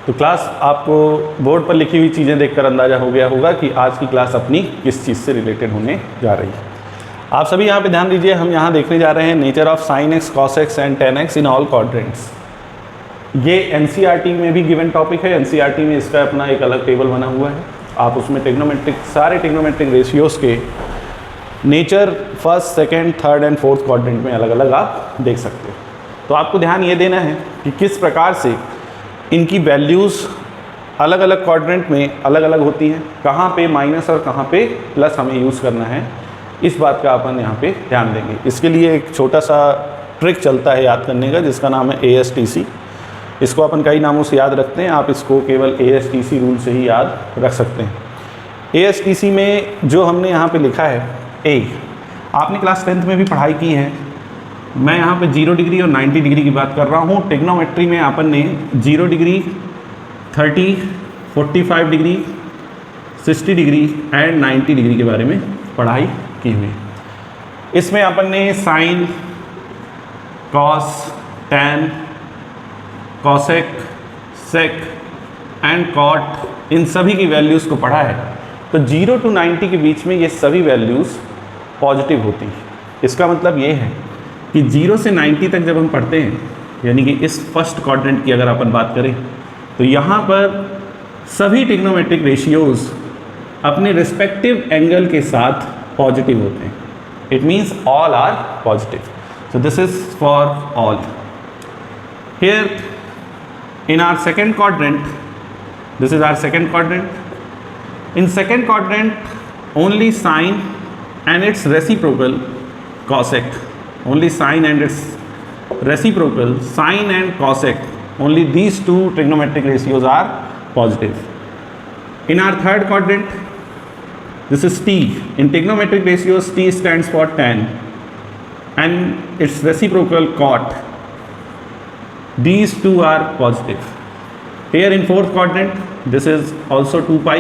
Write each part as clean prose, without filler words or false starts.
तो क्लास आपको बोर्ड पर लिखी हुई चीज़ें देखकर अंदाज़ा हो गया होगा कि आज की क्लास अपनी किस चीज़ से रिलेटेड होने जा रही है। आप सभी यहाँ पे ध्यान दीजिए, हम यहाँ देखने जा रहे हैं nature of sine x, cos x and ten x in all quadrants. ये एनसीईआरटी में भी गिवन टॉपिक है। एनसीईआरटी में इसका अपना एक अलग टेबल बना हुआ है। आप उसमें टेक्नोमेट्रिक सारे टेक्नोमेट्रिक रेशियोज़ के nature first, second, third and fourth quadrant में अलग अलग आप देख सकते हो। तो आपको ध्यान ये देना है कि किस प्रकार से इनकी वैल्यूज़ अलग अलग क्वाड्रेंट में अलग अलग होती हैं, कहाँ पे माइनस और कहाँ पे प्लस हमें यूज़ करना है, इस बात का अपन यहाँ पे ध्यान देंगे। इसके लिए एक छोटा सा ट्रिक चलता है याद करने का, जिसका नाम है ASTC। इसको अपन कई नामों से याद रखते हैं, आप इसको केवल ASTC रूल से ही याद रख सकते हैं। ASTC में जो हमने यहाँ पे लिखा है A, आपने क्लास 10th में भी पढ़ाई की है। मैं यहाँ पे 0 डिग्री और 90 डिग्री की बात कर रहा हूँ। टेक्नोमेट्री में अपन ने 0 degree, 30, 45 degree, 60 degree and 90 degree के बारे में पढ़ाई की हुई। इसमें अपन ने sine, cos, tan, cosec, sec and cot, इन सभी की वैल्यूज़ को पढ़ा है। तो 0 to 90 के बीच में ये सभी वैल्यूज़ पॉजिटिव होती हैं। इसका मतलब ये है कि 0 से 90 तक जब हम पढ़ते हैं, यानी कि इस फर्स्ट क्वाड्रेंट की अगर अपन बात करें, तो यहाँ पर सभी टेक्नोमेट्रिक रेशियोज़ अपने रिस्पेक्टिव एंगल के साथ पॉजिटिव होते हैं। It means all are positive. So this is for all. Here in our second quadrant, this is our second quadrant. In second quadrant, only sine and its reciprocal cosec, only sine and its reciprocal sine and cosec, only these two trigonometric ratios are positive. In our third quadrant, this is T. In trigonometric ratios, T stands for tan and its reciprocal cot. These two are positive. Here in fourth quadrant, this is also 2 pi.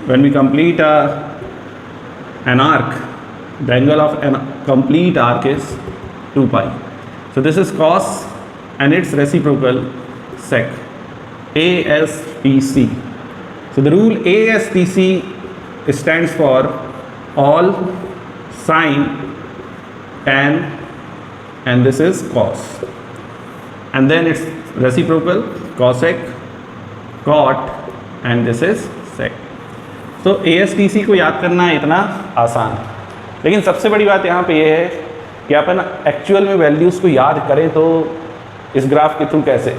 When we complete an arc, the angle of a complete arc is 2 pi. So this is cos and its reciprocal sec, ASTC. So the rule ASTC stands for all, sine, tan, and this is cos. And then its reciprocal cosec, cot, and this is sec. तो ASTC को याद करना इतना आसान है, लेकिन सबसे बड़ी बात यहाँ पे ये है कि अपन एक्चुअल में वैल्यूज़ को याद करें तो इस ग्राफ के थ्रू कैसे।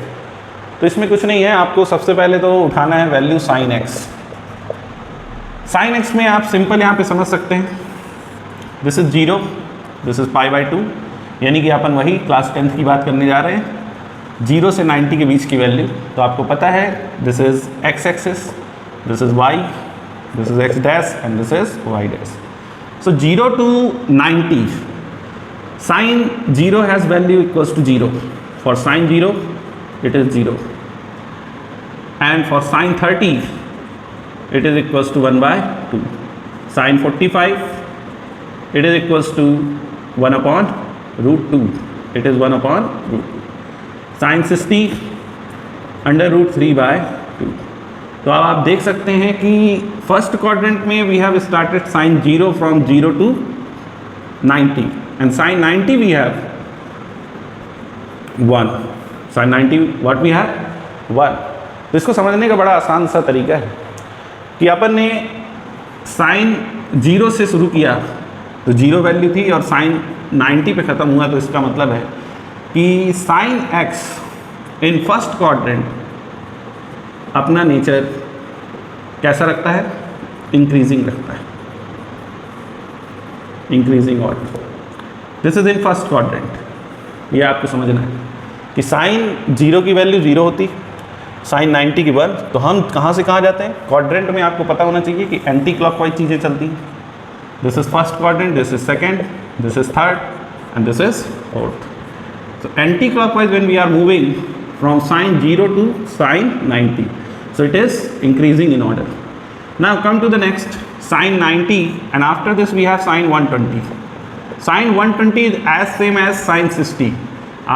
तो इसमें कुछ नहीं है, आपको सबसे पहले तो उठाना है value sine x. Sine x में आप सिंपल यहाँ पे समझ सकते हैं, दिस इज़ 0, दिस इज़ π/2, यानी कि अपन वही क्लास 10th की बात करने जा रहे हैं। 0 से 90 के बीच की वैल्यू, तो आपको पता है this is x axis, this is y, this is x dash and this is y dash. So 0 to 90, sine 0 has value equals to 0। For sine 0 it is 0 and for sine 30 it is equals to 1/2। Sine 45 it is equals to 1/√2, it is 1/√2। Sine 60 √3/2। तो अब आप देख सकते हैं कि first quadrant में we have started sine 0 from 0 to 90 and sine 90 we have 1। Sine 90 what we have 1। तो इसको समझने का बड़ा आसान सा तरीका है कि अपन ने साइन 0 से शुरू किया तो 0 वैल्यू थी और साइन 90 पे ख़त्म हुआ, तो इसका मतलब है कि साइन एक्स इन फर्स्ट क्वाड्रेंट अपना नेचर कैसा रखता है, इंक्रीजिंग रखता है, increasing order. This is in first quadrant. ये आपको समझना है कि साइन 0 की वैल्यू 0 होती, साइन 90 की 1, तो हम कहाँ से कहाँ जाते हैं। क्वाड्रेंट में आपको पता होना चाहिए कि एंटी क्लॉकवाइज चीज़ें चलती हैं। This is first quadrant, this is second, this is third and this is fourth. So anti-clockwise when we are moving from sine 0 to sine 90, so it is increasing in order. Now come to the next, sine 90, and after this we have sine 120. Sine 120 is as same as sine 60.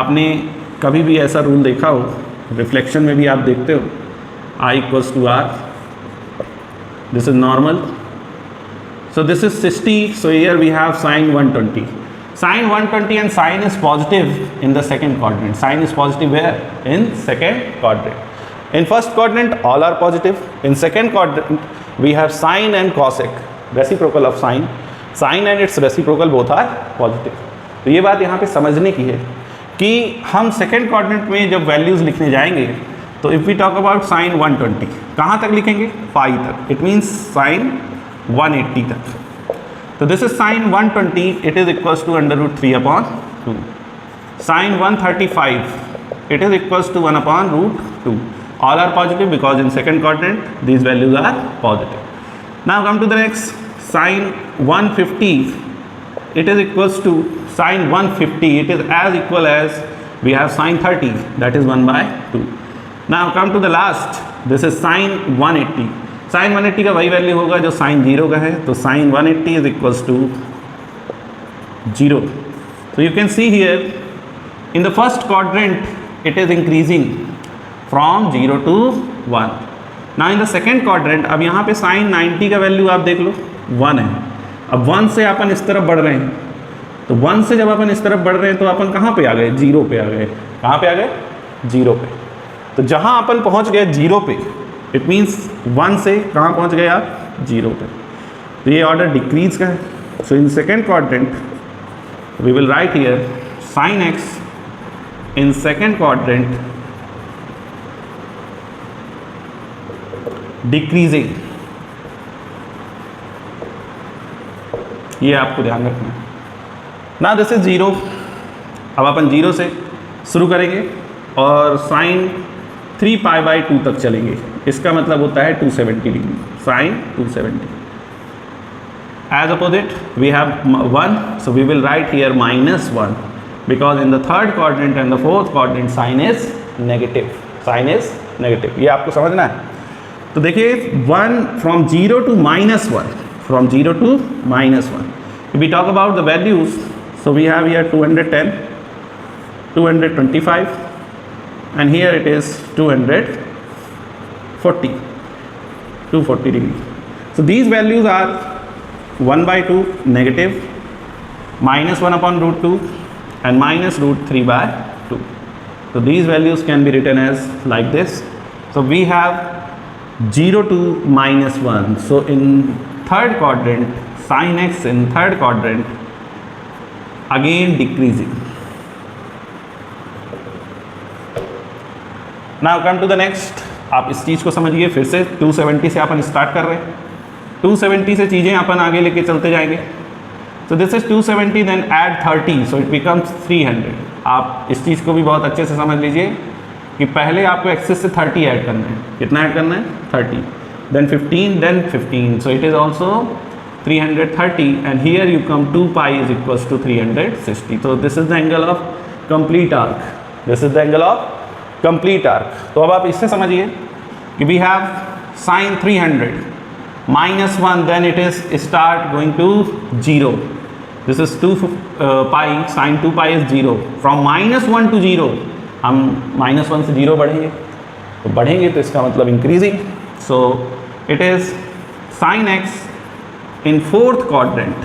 आपने कभी भी ऐसा rule देखा हो reflection में भी आप देखते हो I equals to R, this is normal. So this is 60, so here we have sine 120. Sine 120 and sine is positive in the second quadrant. Sine is positive where? In second quadrant. In first quadrant all are positive. In second quadrant we have sine and cosec, reciprocal of sine. Sine and its reciprocal both are positive. तो ये बात यहाँ पे समझने की है कि हम second quadrant में जब values लिखने जाएंगे तो if we talk about sine 120 कहाँ तक लिखेंगे? पाई तक. It means sine 180 तक. तो this is sine 120, it is equals to under root 3 upon 2. Sine 135 it is equals to 1 upon root 2. All are positive because in second quadrant these values are positive. Now come to the next. Sine 150 it is equals to sine 150 it is as equal as we have sine 30 that is 1/2. Now come to the last. This is sign 180. Sign 180 का वही value होगा जो sign 0 का है. तो sine 180 is equals to 0. So you can see here in the first quadrant it is increasing from 0 to 1. Now in the second quadrant अब यहाँ पे साइन 90 का वैल्यू आप देख लो 1 है. अब 1 से अपन इस तरफ बढ़ रहे हैं. तो 1 से जब अपन इस तरफ बढ़ रहे हैं तो अपन कहाँ पे आ गए? 0 पे आ गए. कहाँ पे आ गए? 0 पे. तो जहाँ अपन पहुँच गए 0 पे, इट मीन्स 1 से कहाँ पहुँच गए आप? 0 पे. तो ये ऑर्डर डिक्रीज का है. So in second quadrant we will write here sine X in second quadrant decreasing. ये आपको ध्यान रखना है. ना दिस इज 0. अब अपन 0 से शुरू करेंगे और साइन 3π/2 तक चलेंगे. इसका मतलब होता है 270 degree. Sine 270. As opposite we have 1, so we will write here -1 because in the third quadrant and the fourth quadrant sine is negative. Sine is negative. ये आपको समझना है. तो देखिए 1 from 0 to -1, from 0 to -1. If we talk about the values, so we have here 210, 225, and here it is 240 degree. So these values are 1/2 negative, -1 upon root 2, and minus root 3/2. So these values can be written as like this. So we have 0 to -1. So in third quadrant, sin x in third quadrant again decreasing. Now come to the next. आप इस चीज़ को समझिए. फिर से 270 से अपन start कर रहे हैं. 270 से चीज़ें अपन आगे लेके चलते जाएंगे. तो this is 270, then add 30, so it becomes 300. आप इस चीज़ को भी बहुत अच्छे से समझ लीजिए कि पहले आपको एक्सेस से 30 ऐड करना है. कितना ऐड करना है? 30. Then 15, then 15, so it is also 330, and here you come 2π is equals to 360. तो this is the angle of complete arc. This is the angle of complete arc. तो अब आप इससे समझिए कि we have sine 300 -1, then it is start going to 0. This is 2π, sin 2π is 0. From -1 to 0, हम -1 से 0 बढ़ेंगे. तो बढ़ेंगे तो इसका मतलब increasing. So it is sine X in fourth quadrant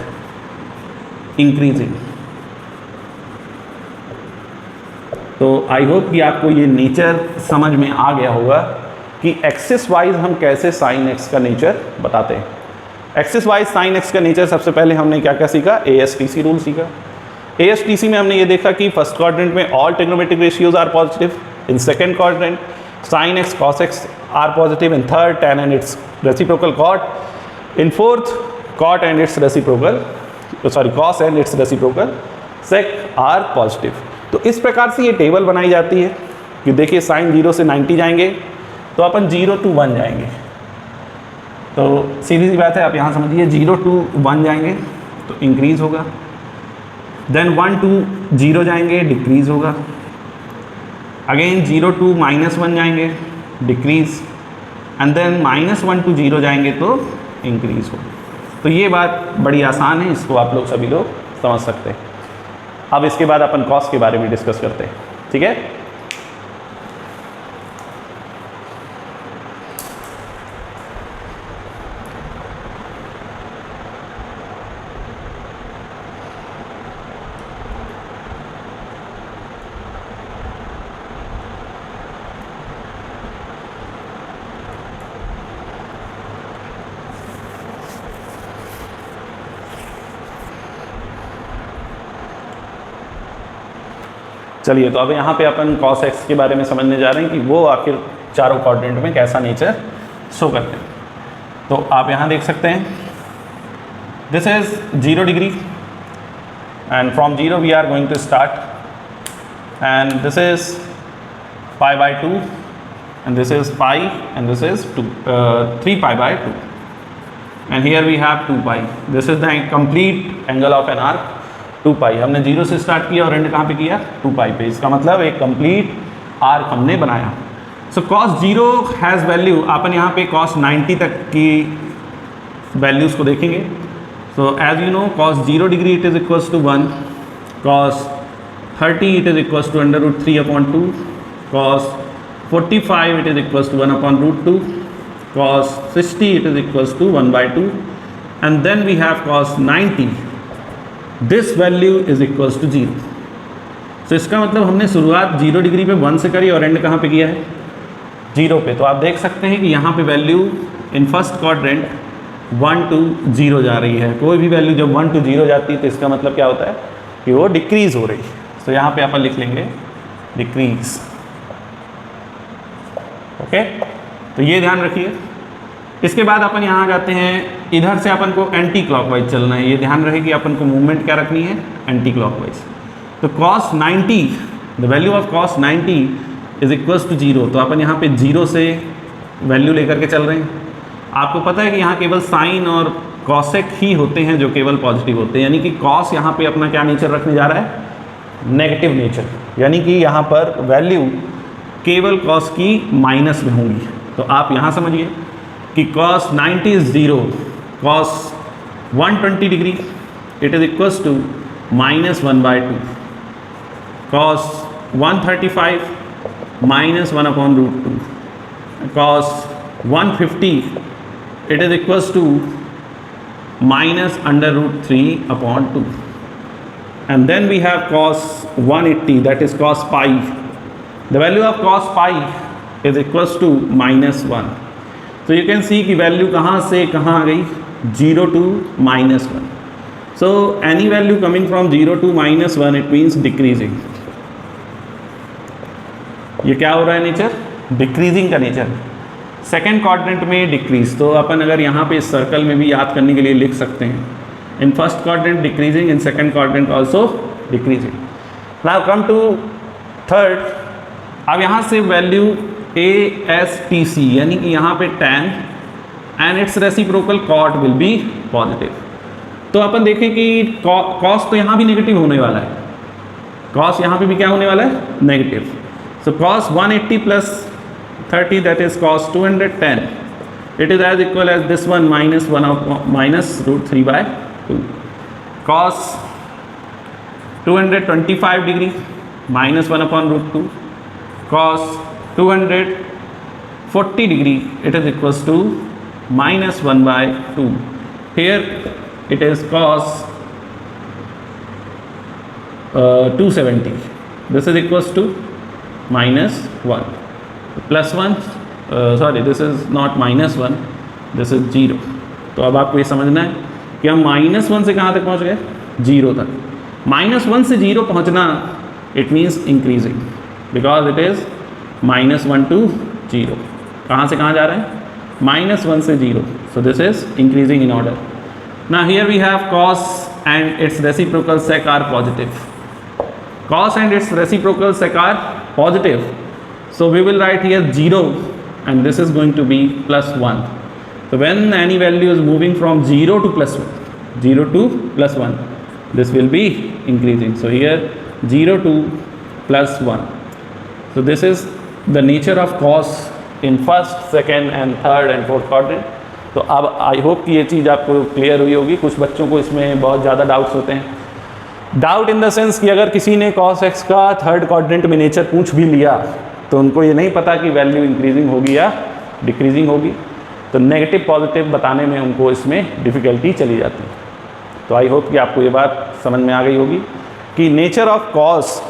increasing. तो आई होप कि आपको ये नेचर समझ में आ गया होगा कि एक्सिस वाइज हम कैसे साइन एक्स का नेचर बताते हैं. एक्सिस वाइज साइन एक्स का नेचर सबसे पहले हमने क्या क्या सीखा? ASTC रूल सीखा. ASTC में हमने ये देखा कि फर्स्ट क्वाड्रेंट में all trigonometric ratios are positive. In second quadrant sine x cos x are positive. In third tan and its reciprocal cot. In fourth cot and its reciprocal cos and its reciprocal sec are positive. तो इस प्रकार से ये table बनाई जाती है कि देखिए साइन 0 से 90 जाएंगे तो अपन 0 to 1 जाएंगे. तो सीधी सी बात है, आप यहाँ समझिए 0 to 1 जाएंगे तो इंक्रीज़ होगा. देन 1 to 0 जाएंगे, डिक्रीज़ होगा. अगेन 0 to -1 जाएंगे, डिक्रीज़. एंड देन -1 to 0 जाएंगे तो इंक्रीज़ होगा. तो ये बात बड़ी आसान है, इसको आप लोग सभी लोग समझ सकते हैं. अब इसके बाद अपन कॉस के बारे में डिस्कस करते हैं. ठीक है. चलिए, तो अब यहाँ पे अपन cos x के बारे में समझने जा रहे हैं कि वो आखिर चारों क्वाड्रेंट में कैसा नेचर शो करते हैं। तो आप यहाँ देख सकते हैं, this is 0 degree and from 0 we are going to start and this is pi by 2 and this is pi and this is 3 pi by 2 and here we have 2 pi. This is the complete angle of an arc 2 pi. हमने 0 से start किया और and कहाँ पे किया 2 pi पे। इसका मतलब एक कंप्लीट आर्क हमने बनाया। सो cos 0 हैज़ वैल्यू, अपन यहाँ पे cos 90 तक की वैल्यूज़ को देखेंगे। So as you know cos 0 degree it is equals to 1, cos 30 it is equals to √3/2, cos 45 it is equals to 1/√2, cos 60 it is equals to 1/2, and then we have cos 90, this value is equals to 0. so इसका मतलब हमने शुरुआत 0 degree पे 1 से करी और and कहाँ पे किया है 0 पे। तो आप देख सकते हैं कि यहाँ पे value in first quadrant 1 to 0 जा रही है। कोई भी वैल्यू जब 1 to 0 जाती है तो इसका मतलब क्या होता है कि वो डिक्रीज़ हो रही है। तो यहाँ पे अपन लिख लेंगे डिक्रीज़। ओके, तो ये ध्यान रखिए। इसके बाद अपन यहाँ जाते हैं, इधर से अपन को एंटी क्लॉकवाइज चलना है। ये ध्यान रहे कि अपन को मूवमेंट क्या रखनी है, एंटी क्लॉकवाइज। तो cos 90, the value of cos 90 is equals to 0। तो अपन यहाँ पे 0 से वैल्यू लेकर के चल रहे हैं। आपको पता है कि यहाँ केवल साइन और कॉसेक ही होते हैं जो केवल पॉजिटिव होते हैं, यानी कि cos यहाँ पे अपना क्या नेचर रखने जा रहा है, नेगेटिव नेचर, यानी कि यहाँ पर वैल्यू केवल cos की माइनस में होंगी। तो आप यहाँ समझिए कि cos 90 is 0, cos 120 degree it is equals to -1/2, cos 135 -1/√2, cos 150 it is equals to -√3/2, and then we have cos 180 that is cos pi. The value of cos pi is equals to -1. So you can see कि value कहाँ से कहाँ आ गई, 0 to -1. So any value coming from 0 to -1 it means decreasing. ये क्या हो रहा है नेचर, डिक्रीजिंग का नेचर। सेकेंड क्वाड्रेंट में डिक्रीज, तो अपन अगर यहाँ पे इस सर्कल में भी याद करने के लिए लिख सकते हैं, in first quadrant decreasing, in second quadrant also decreasing. Now come to third. अब यहाँ से वैल्यू ASTC यानी कि यहाँ पे tan and its reciprocal cot will be positive. तो अपन देखें कि cos तो यहाँ भी नेगेटिव होने वाला है, cos यहाँ पे भी क्या होने वाला है, negative. So cos 180 + 30 that is cos 210 it is as equal as this one -√3/2, cos 225 degree -1/√2, cos 240 degree it is equals to -1/2. Here it is cos 270, this is equals to -1 +1, sorry this is not -1, this is 0. तो अब आपको ये समझना है कि हम -1 से कहाँ तक पहुँच गए, 0 तक। -1 से 0 पहुँचना it means increasing, because it is -1 to 0। कहाँ से कहाँ जा रहे हैं, -1 से 0। So this is increasing in order. Now here we have cos and its reciprocal sec are positive. Cos and its reciprocal sec are positive. So we will write here 0 and this is going to be +1. So when any value is moving from 0 to +1, 0 to +1, this will be increasing. So here 0 to +1. So this is the nature of cos in first, second and third and fourth quadrant. तो अब I hope कि ये चीज़ आपको clear हुई होगी। कुछ बच्चों को इसमें बहुत ज़्यादा डाउट्स होते हैं, डाउट इन द सेंस कि अगर किसी ने cos x का थर्ड क्वाड्रेंट में नेचर पूछ भी लिया तो उनको ये नहीं पता कि वैल्यू इंक्रीजिंग होगी या डिक्रीजिंग होगी, तो नेगेटिव पॉजिटिव बताने में उनको इसमें डिफ़िकल्टी चली जाती है। तो आई होप कि आपको ये बात समझ में आ गई होगी कि नेचर ऑफ cos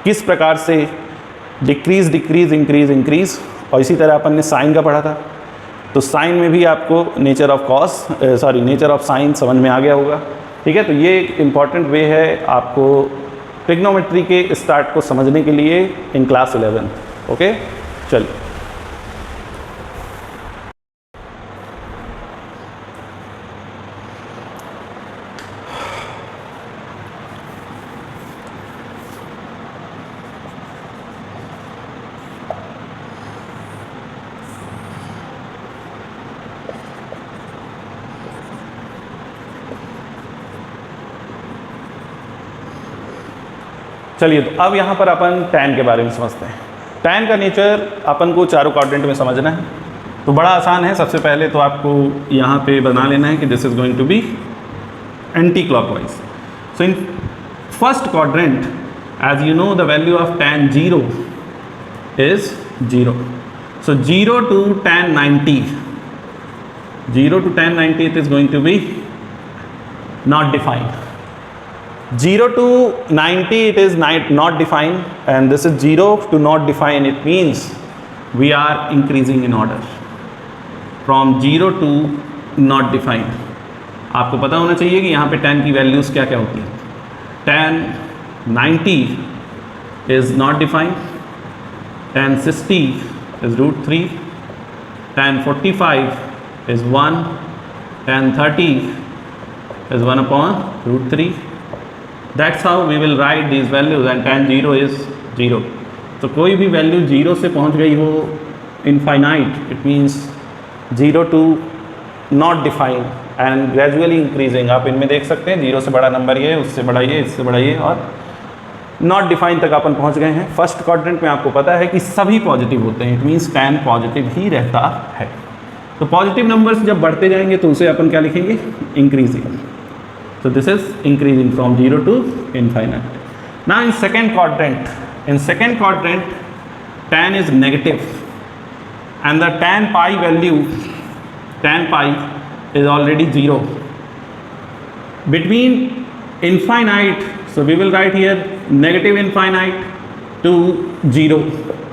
किस प्रकार से डिक्रीज डिक्रीज इंक्रीज इंक्रीज, और इसी तरह अपन ने साइन का पढ़ा था, तो साइन में भी आपको nature of nature of sine समझ में आ गया होगा। ठीक है, तो ये एक इम्पॉर्टेंट वे है आपको ट्रिग्नोमेट्री के स्टार्ट को समझने के लिए इन क्लास 11। ओके, चलिए चलिए, तो अब यहाँ पर अपन tan के बारे में समझते हैं। tan का नेचर अपन को चारों क्वाड्रेंट में समझना है, तो बड़ा आसान है। सबसे पहले तो आपको यहाँ पे बना लेना है कि this is going to be anticlockwise. So in first quadrant, as you know, the value of tan 0 is 0। So 0 to tan 90, 0 to tan 90 it is going to be not defined. 0 to 90 it is not defined, and this is 0 to not defined. It means we are increasing in order from 0 to not defined. आपको पता होना चाहिए कि यहाँ पे tan की values क्या क्या होती हैं। tan 90 is not defined, tan 60 is √3, tan 45 is 1, tan 30 is 1/√3. That's how we will write these values, and tan 0 is 0. तो कोई भी वैल्यू 0 से पहुंच गई हो infinite, it means 0 to not defined and gradually increasing। आप इनमें देख सकते हैं 0 से बड़ा नंबर ये, उससे बड़ा ये, इससे बड़ा ये, और नॉट डिफाइंड तक अपन पहुंच गए हैं। फर्स्ट क्वाड्रेंट में आपको पता है कि सभी पॉजिटिव होते हैं, इट मीन्स tan पॉजिटिव ही रहता है। तो पॉजिटिव नंबर्स जब बढ़ते जाएंगे तो उसे अपन क्या लिखेंगे, increasing. So this is increasing from 0 to infinite. Now in second quadrant, tan is negative, and the tan pi value, tan pi is already 0. Between infinite, so we will write here negative infinite to 0,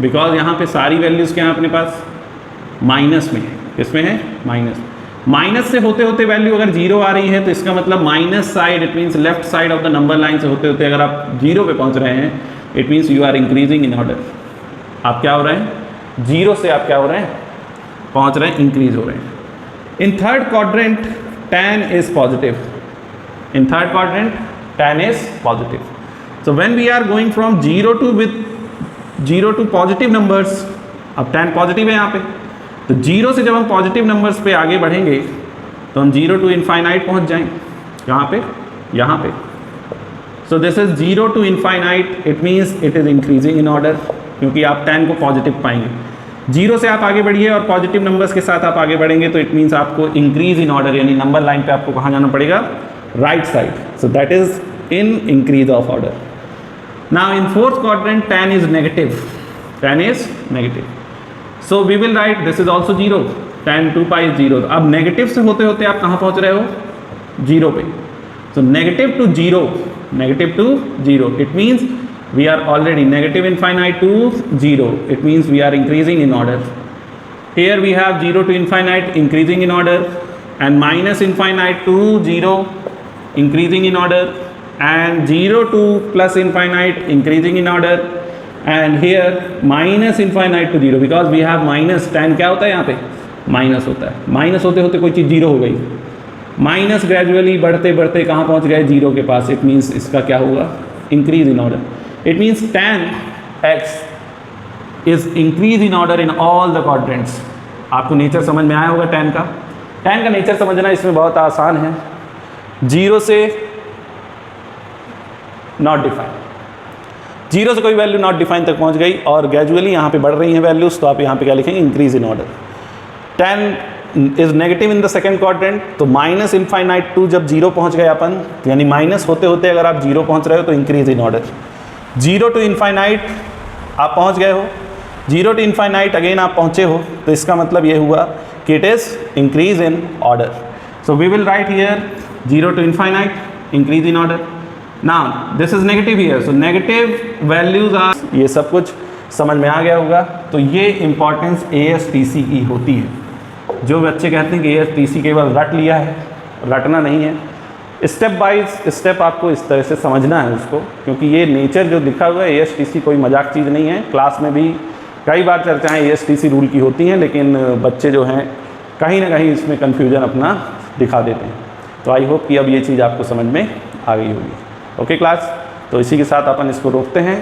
because यहाँ पे सारी values क्या हैं अपने पास, minus में है। किसमें है, माइनस। माइनस से होते होते वैल्यू अगर 0 आ रही है तो इसका मतलब minus side, it means left side of the number line से होते होते अगर आप 0 पे पहुंच रहे हैं, it means you are increasing in order. आप क्या हो रहे हैं, 0 से आप क्या हो रहे हैं, पहुंच रहे हैं, इंक्रीज हो रहे हैं। In third quadrant tan is positive, in third quadrant tan is positive. So when we are going from 0 to positive numbers, अब tan पॉजिटिव है यहाँ पे, तो 0 से जब हम पॉजिटिव नंबर्स पे आगे बढ़ेंगे तो हम 0 to इनफाइनाइट पहुंच जाएंगे। कहाँ पे, यहाँ पे। सो this is 0 to infinite, it means it is increasing in order, क्योंकि आप tan को पॉजिटिव पाएंगे। 0 से आप आगे बढ़िए और पॉजिटिव नंबर्स के साथ आप आगे बढ़ेंगे तो इट मीन्स आपको इंक्रीज इन ऑर्डर, यानी नंबर लाइन पे आपको कहाँ जाना पड़ेगा, right side. So that is in increase of order. Now in fourth quadrant tan is negative, tan is negative. So we will write this is also 0, tan 2 pi is 0। अब negative से होते होते आप कहाँ पहुँच रहे हो, 0 पे। So negative to 0, it means we are already negative infinite to 0, it means we are increasing in order. Here we have 0 to infinite increasing in order, and minus infinite to 0 increasing in order, and 0 to plus infinite increasing in order, and here minus infinite to 0, because we have minus। tan क्या होता है यहाँ पे, minus होता है। Minus होते होते कोई चीज़ 0 हो गई, माइनस ग्रेजुअली बढ़ते बढ़ते कहाँ पहुँच गए, 0 के पास। इट मीन्स इसका क्या होगा, increase in order. It means tan x is increase in order in all the quadrants. आपको नेचर समझ में आया होगा tan का। tan का नेचर समझना इसमें बहुत आसान है। 0 से नॉट डिफाइंड, 0 से कोई वैल्यू नॉट डिफाइन तक पहुंच गई और ग्रेजुअली यहाँ पे बढ़ रही हैं वैल्यूज़, तो आप यहाँ पे क्या लिखेंगे, increase in order. tan is negative in the second quadrant, तो माइनस इनफाइनाइट टू जब 0 पहुँच गए अपन, यानी माइनस होते होते अगर आप 0 पहुँच रहे हो तो increase in order. 0 to infinite आप पहुँच गए हो, 0 to इनफाइनाइट अगेन आप पहुँचे हो, तो इसका मतलब ये हुआ कि it is increase in order. So we will write here 0 to infinite, increase in order. Now this is negative here, so negative values are, ये सब कुछ समझ में आ गया होगा। तो ये इंपॉर्टेंस ASTC की होती है। जो बच्चे कहते हैं कि ASTC केवल रट लिया है, रटना नहीं है। स्टेप बाय स्टेप आपको इस तरह से समझना है उसको, क्योंकि ये नेचर जो लिखा हुआ है ASTC कोई मजाक चीज़ नहीं है। क्लास में भी कई बार चर्चाएं ASTC रूल की होती हैं, लेकिन बच्चे जो हैं कहीं ना कहीं इसमें कन्फ्यूजन अपना दिखा देते हैं। तो आई होप कि अब ये चीज़ आपको समझ में आ गई होगी। ओके क्लास, तो इसी के साथ अपन इसको रोकते हैं।